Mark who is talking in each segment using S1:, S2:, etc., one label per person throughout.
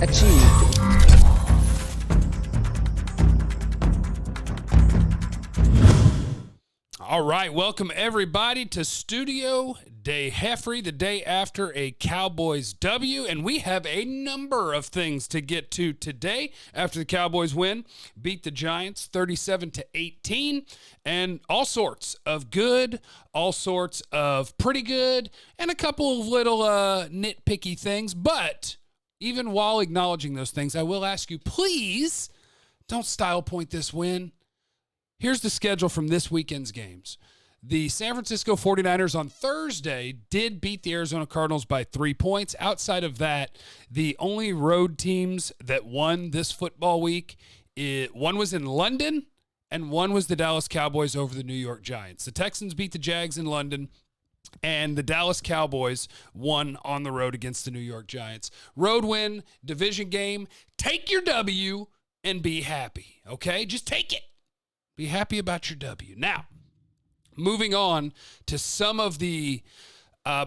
S1: achieved.
S2: All right, welcome everybody to Studio Day Heffrey, the day after a Cowboys W, and we have a number of things to get to today after the Cowboys win, beat the Giants 37-18, and all sorts of good, all sorts of pretty good, and a couple of little nitpicky things. But even while acknowledging those things, I will ask you, please don't style point this win. Here's the schedule from this weekend's games. The San Francisco 49ers on Thursday did beat the Arizona Cardinals by 3 points. Outside of that, the only road teams that won this football week, one was in London and one was the Dallas Cowboys over the New York Giants. The Texans beat the Jags in London, and the Dallas Cowboys won on the road against the New York Giants. Road win, division game. Take your W and be happy, okay? Just take it. Be happy about your W. Now, moving on to some of the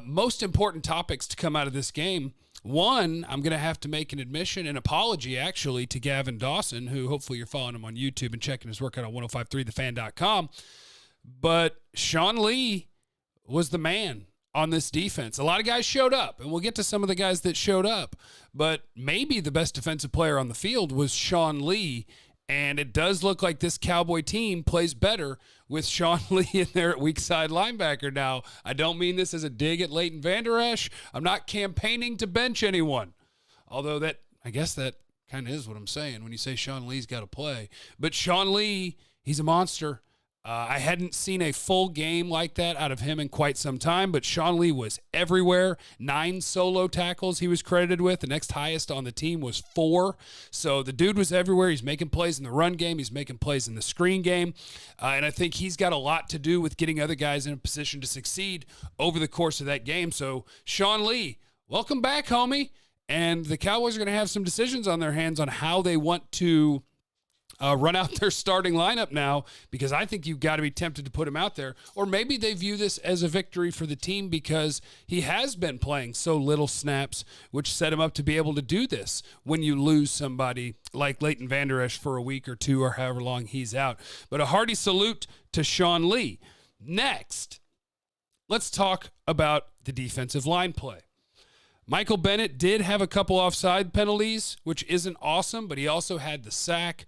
S2: most important topics to come out of this game. One, I'm going to have to make an admission, an apology, actually, to Gavin Dawson, who hopefully you're following him on YouTube and checking his work out on 1053thefan.com. But Sean Lee was the man on this defense. A lot of guys showed up, and we'll get to some of the guys that showed up. But maybe the best defensive player on the field was Sean Lee. And it does look like this Cowboy team plays better with Sean Lee in there at weak side linebacker. Now, I don't mean this as a dig at Leighton Vander Esch. I'm not campaigning to bench anyone. Although I guess that kind of is what I'm saying when you say Sean Lee's got to play. But Sean Lee, he's a monster. I hadn't seen a full game like that out of him in quite some time, but Sean Lee was everywhere. 9 solo tackles he was credited with. The next highest on the team was 4. So the dude was everywhere. He's making plays in the run game. He's making plays in the screen game. And I think he's got a lot to do with getting other guys in a position to succeed over the course of that game. So Sean Lee, welcome back, homie. And the Cowboys are going to have some decisions on their hands on how they want to run out their starting lineup now, because I think you've got to be tempted to put him out there. Or maybe they view this as a victory for the team because he has been playing so little snaps, which set him up to be able to do this when you lose somebody like Leighton Vander Esch for a week or two or however long he's out. But a hearty salute to Sean Lee. Next, let's talk about the defensive line play. Michael Bennett did have a couple offside penalties, which isn't awesome, but he also had the sack.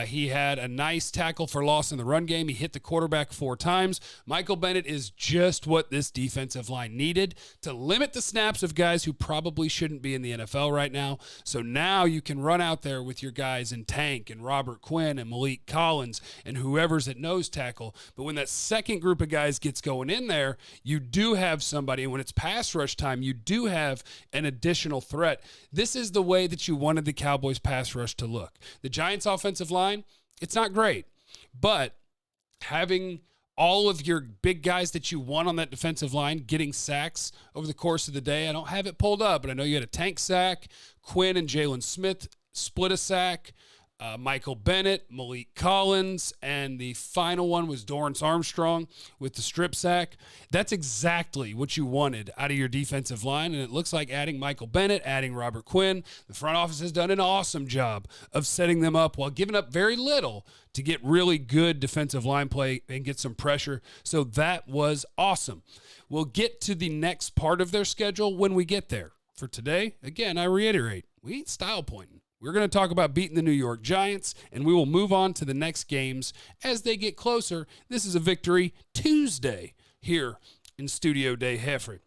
S2: He had a nice tackle for loss in the run game. He hit the quarterback 4 times. Michael Bennett is just what this defensive line needed to limit the snaps of guys who probably shouldn't be in the NFL right now. So now you can run out there with your guys in Tank and Robert Quinn and Malik Collins and whoever's at nose tackle. But when that second group of guys gets going in there, you do have somebody. And when it's pass rush time, you do have an additional threat. This is the way that you wanted the Cowboys pass rush to look. The Giants offensive line, it's not great, but having all of your big guys that you want on that defensive line getting sacks over the course of the day. I don't have it pulled up, but I know you had a Tank sack. Quinn and Jalen Smith split a sack. Michael Bennett, Malik Collins, and the final one was Dorrance Armstrong with the strip sack. That's exactly what you wanted out of your defensive line, and it looks like adding Michael Bennett, adding Robert Quinn, the front office has done an awesome job of setting them up while giving up very little to get really good defensive line play and get some pressure. So that was awesome. We'll get to the next part of their schedule when we get there. For today, again, I reiterate, we ain't style pointing. We're going to talk about beating the New York Giants, and we will move on to the next games as they get closer. This is a Victory Tuesday here in Studio Day Heffrey.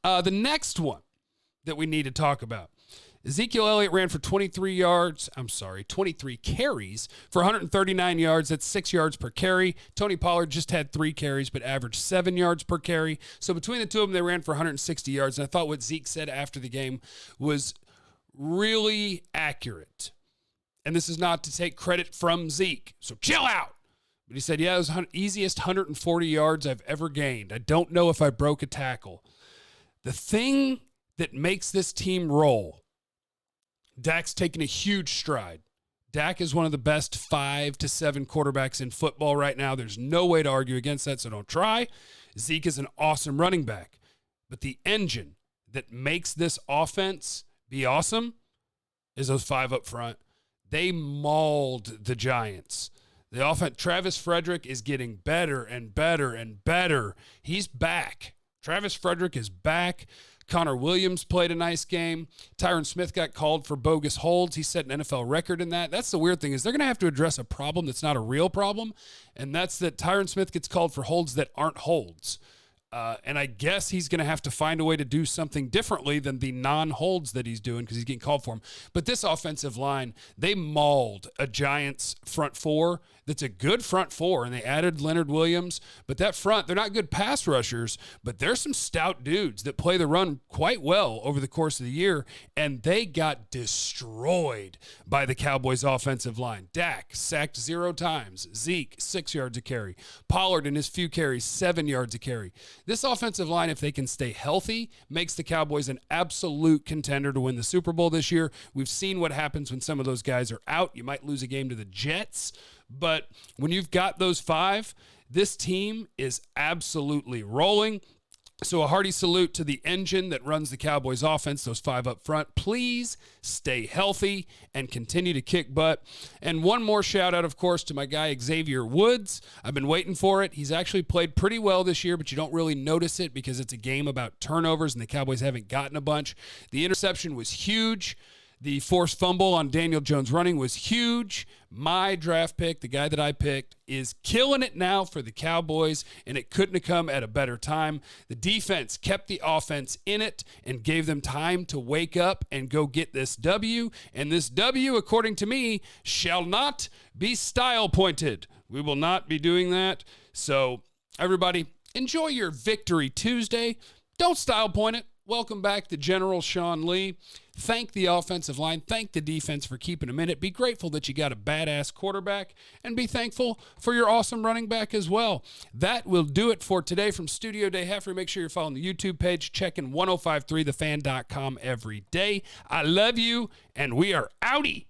S2: The next one that we need to talk about. Ezekiel Elliott ran for 23 carries for 139 yards. That's 6 yards per carry. Tony Pollard just had 3 carries, but averaged 7 yards per carry. So between the two of them, they ran for 160 yards. And I thought what Zeke said after the game was really accurate. And this is not to take credit from Zeke, so chill out. But he said, yeah, it was the easiest 140 yards I've ever gained. I don't know if I broke a tackle. The thing that makes this team roll, Dak's taken a huge stride. Dak is one of the best 5 to 7 quarterbacks in football right now. There's no way to argue against that, so don't try. Zeke is an awesome running back. But the engine that makes this offense be awesome is those 5 up front. They mauled the Giants. The offense, Travis Frederick is getting better and better and better. He's back. Travis Frederick is back. Connor Williams played a nice game. Tyron Smith got called for bogus holds. He set an NFL record in that. That's the weird thing, is they're going to have to address a problem that's not a real problem, and that's that Tyron Smith gets called for holds that aren't holds. And I guess he's going to have to find a way to do something differently than the non-holds that he's doing because he's getting called for them. But this offensive line, they mauled a Giants front four that's a good front four, and they added Leonard Williams. But that front, they're not good pass rushers, but they're some stout dudes that play the run quite well over the course of the year, and they got destroyed by the Cowboys offensive line. Dak sacked 0 times. Zeke, 6 yards a carry. Pollard in his few carries, 7 yards a carry. This offensive line, if they can stay healthy, makes the Cowboys an absolute contender to win the Super Bowl this year. We've seen what happens when some of those guys are out. You might lose a game to the Jets, but when you've got those 5, this team is absolutely rolling. So a hearty salute to the engine that runs the Cowboys offense, those 5 up front. Please stay healthy and continue to kick butt. And one more shout out, of course, to my guy Xavier Woods. I've been waiting for it. He's actually played pretty well this year, but you don't really notice it because it's a game about turnovers and the Cowboys haven't gotten a bunch. The interception was huge. The forced fumble on Daniel Jones running was huge. My draft pick, the guy that I picked, is killing it now for the Cowboys, and it couldn't have come at a better time. The defense kept the offense in it and gave them time to wake up and go get this W. And this W, according to me, shall not be style pointed. We will not be doing that. So, everybody, enjoy your Victory Tuesday. Don't style point it. Welcome back to General Sean Lee. Thank the offensive line. Thank the defense for keeping them in it. Be grateful that you got a badass quarterback, and be thankful for your awesome running back as well. That will do it for today from Studio Day Heffrey. Make sure you're following the YouTube page, checking 1053thefan.com every day. I love you, and we are outie.